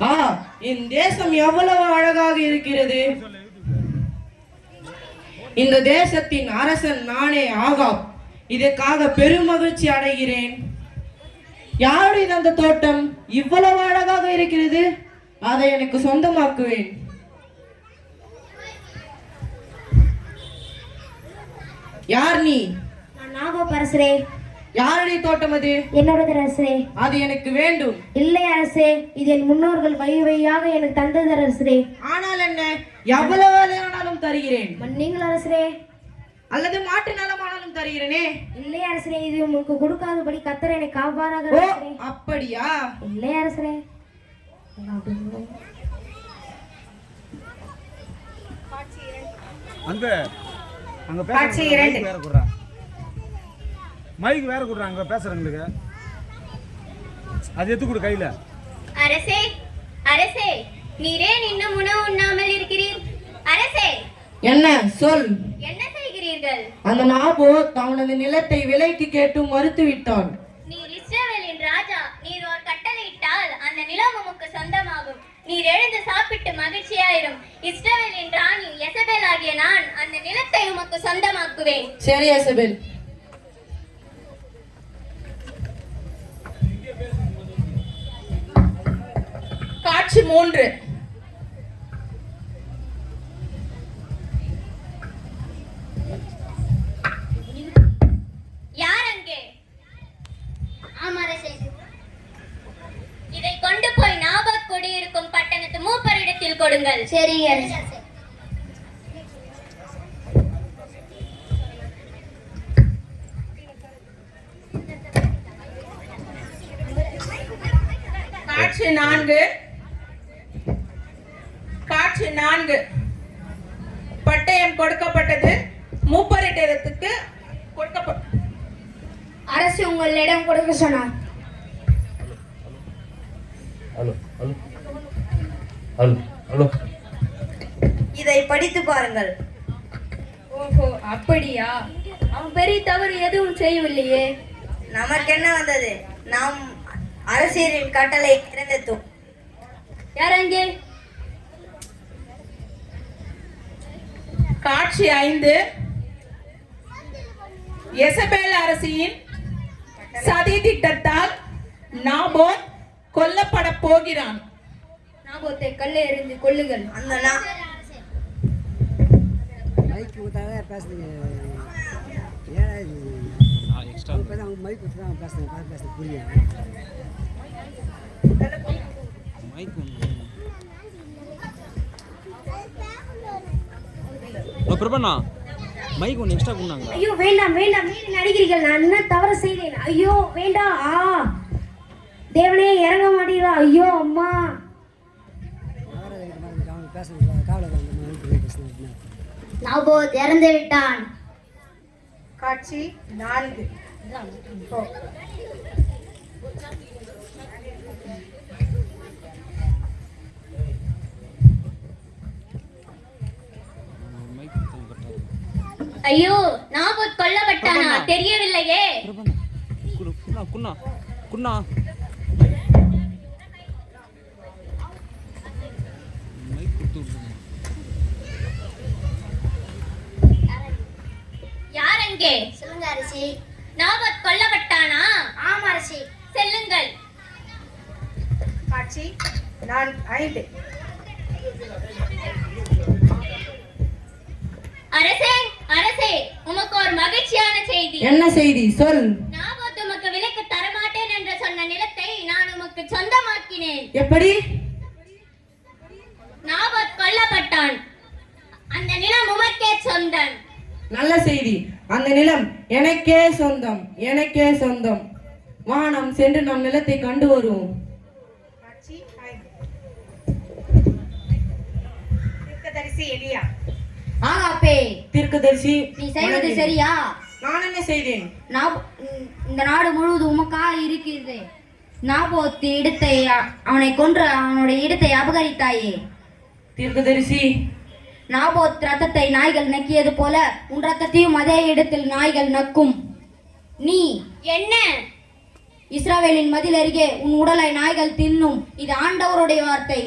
ஆ, என் தேசம் எவ்வளவு அழகாக இருக்கிறது. இந்த தேசத்தின் அரசன் நானே ஆகாப். இதற்காக பெருமகிழ்ச்சி அடைகிறேன். யாருடைய அந்த தோட்டம் இவ்வளவு அழகாக இருக்கிறது? அதை எனக்கு சொந்தமாக்குவேன். யார் நீ? நான் நாகாப் அரசரே. யாருடைய தோட்டம் அது? என்னோடது அரசே. அது எனக்கு வேண்டும். இல்லை அரசே, இது என் முன்னோர்கள் வழியாக எனக்கு தந்தது அரசரே. ஆனால் என்ன, எவ்வளவு ஆனாலும் தருகிறேன். நீங்கள் அரசரே. அல்லது மாட்டு நலமானாலும் தருகிறேனே. இல்லை அரசரே, இது உங்களுக்கு கொடுக்காதபடி கர்த்தர் என்னை காப்பாராக. அப்படியா? இல்லை அரசரே. அந்த அங்க பேசுறாங்க வேற குறா மைக் வேற குறாங்க பேசுறவங்களுக்கு அது எடுத்து கொடு கையில. அரசே, அரசே, நீரே இன்னும் உணவு உண்ணாமல் இருக்கிறீர்? அரசே, என்ன சொல்? என்ன செய்கிறீர்கள்? அந்த நாபோத் அவனது நிலத்தை விலைக்கு கேட்டு மறுத்து விட்டான். நீர் இஸ்ரவேலின் ராஜா. நீர் ஒரு கட்டளையிட்டால் அந்த நிலம் உமக்கு சொந்தமாகும். நீர் எழுந்து சாப்பிட்டு மகிழ்ச்சியாயிரும். இஸ்ரவேலின் ராணி யெசபேல் ஆகிய நான் அந்த நிலத்தை உமக்கு சொந்தமாக்குவேன். சரி யெசபேல். காட்சி 3. யார் அங்கே? இதை கொண்டு போய் நாபாத் குடியிருக்கும் பட்டணத்து மூப்பரிடத்தில் கொடுங்கள். சரி. காட்சி 4. காட்சி 4. பட்டயம் கொடுக்கப்பட்டது. மூப்பரிடத்துக்கு கொடுக்கப்பட்ட அரசு உங்களிடம் கொடுக்க சொன்னார். ஹலோ ஹலோ ஹலோ ஹலோ இதை படித்து பாருங்கள். ஓஹோ, அப்படியா? அவன் பெரிய தவறு எதுவும் செய்யவில்லையே. நமக்கு என்ன வந்தது? நாம் அரசியலின் கட்டளை நிறைவேற்றும். யார் அங்கே? காட்சி 5. யெசபேல் அரசியின் சதி திட்டத்தால் நாபோத் கொல்லப்பட போகிறான். நாபோத்தை கல்லை எறிந்து கொல்லுங்கள். அந்த மைக் ஊத்தாவே பேசுறீங்க. ஏன் எக்ஸ்ட்ரா மைக் ஊத்தா பேசுறேன் புரியும். மைக் பிரபண்ணா மைக் ஒன்று எக்ஸ்ட்ரா கொண்டாங்க. ஐயோ வேண்டாம் வேண்டாம், நடிக்கிறீர்கள். நான் என்ன தவறு செய்தேன்? ஐயோ வேண்டாம். தேவனே இறங்க மாட்டீங்களா? ஐயோ அம்மா. நாபோத் இறந்து விட்டான். காட்சி 4. ஐயோ, நாபோத் கொல்லப்பட்டானா? தெரியவில்லையே. குண்ணா குண்ணா குண்ணா மைக் கொடுத்து விட்டுருங்க. யார் அங்கே? சொல்லுங்க அரசி. நாபோத் கொல்லப்பட்டானா? ஆமா அரசி. செல்லுங்கள். காட்சி 5. அரசே, அரசே, உமக்கு ஒரு மகிழ்ச்சியான செய்தி. என்ன செய்தி? சொல். நாபோத் உமக்கு விலைக்கு தரமாட்டேன் என்று சொன்ன நிலத்தை நான் உமக்கு சொந்தமாக்கினேன். எப்படி? நாபோத் கொல்லப்பட்டான். அந்த நிலம் உமக்கே சொந்தம். நல்ல செய்தி. அந்த நிலம் எனக்கே சொந்தம், எனக்கே சொந்தம். வா, நாம் சென்று நம் நிலத்தை கண்டு வருவோம். தீர்க்கதரிசி எலியா. ஆகாப்பே, தீர்க்கதரிசி, நீ செய்வது சரியா? நான் என்ன செய்தேன்? இந்த நாடு முழுவதும் உமக்காக இருக்கிறது. நாபோத் இடத்தை அவனை கொன்று அவனுடைய இடத்தை அபகரித்தாயே. தீர்க்கதரிசி, நாபோத் ரத்தத்தை நாய்கள் நக்கியது போல உன் ரத்தத்தையும் அதே இடத்தில் நாய்கள் நக்கும். நீ என்ன? இஸ்ரவேலின் மதில் அருகே உன் உடலை நாய்கள் தின்னும். இது ஆண்டவருடைய வார்த்தை.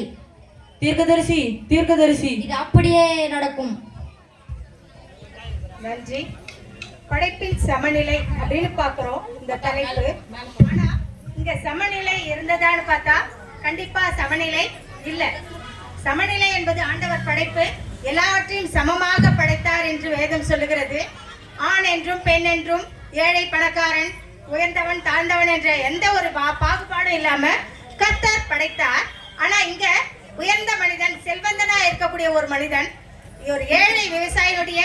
தீர்க்கதரிசி தீர்க்கதரிசி இது அப்படியே நடக்கும். நன்றி. படைப்பில் சமநிலை அப்படின்னு பார்க்கிறோம் இந்த தலைப்பு. ஆனா இங்க சமநிலை இருந்ததான்னு பார்த்தா கண்டிப்பா சமநிலை இல்ல. சமநிலை என்பது ஆண்டவர் படைப்பு எல்லாவற்றையும் சமமாக படைத்தார் என்று வேதம் சொல்லுகிறது. ஆண் என்றும் பெண் என்றும் ஏழை பணக்காரன் உயர்ந்தவன் தாழ்ந்தவன் என்ற எந்த ஒரு பாகுபாடும் இல்லாம கர்த்தர் படைத்தார். ஆனா இங்க உயர்ந்த மனிதன் செல்வந்தனா இருக்கக்கூடிய ஒரு மனிதன் ஒரு ஏழை விவசாயியுடைய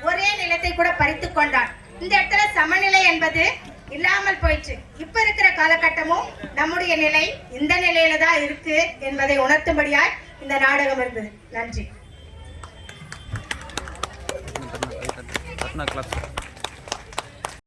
ஒரே நிலத்தை கூட பறித்து கொண்டான். இந்த இடத்துல சமநிலை என்பது இல்லாமல் போயிடுச்சு. இப்ப இருக்கிற காலகட்டமும் நம்முடைய நிலை இந்த நிலையில தான் இருக்கு என்பதை உணர்த்தும்படியாய் இந்த நாடகம் இருந்தது. நன்றி.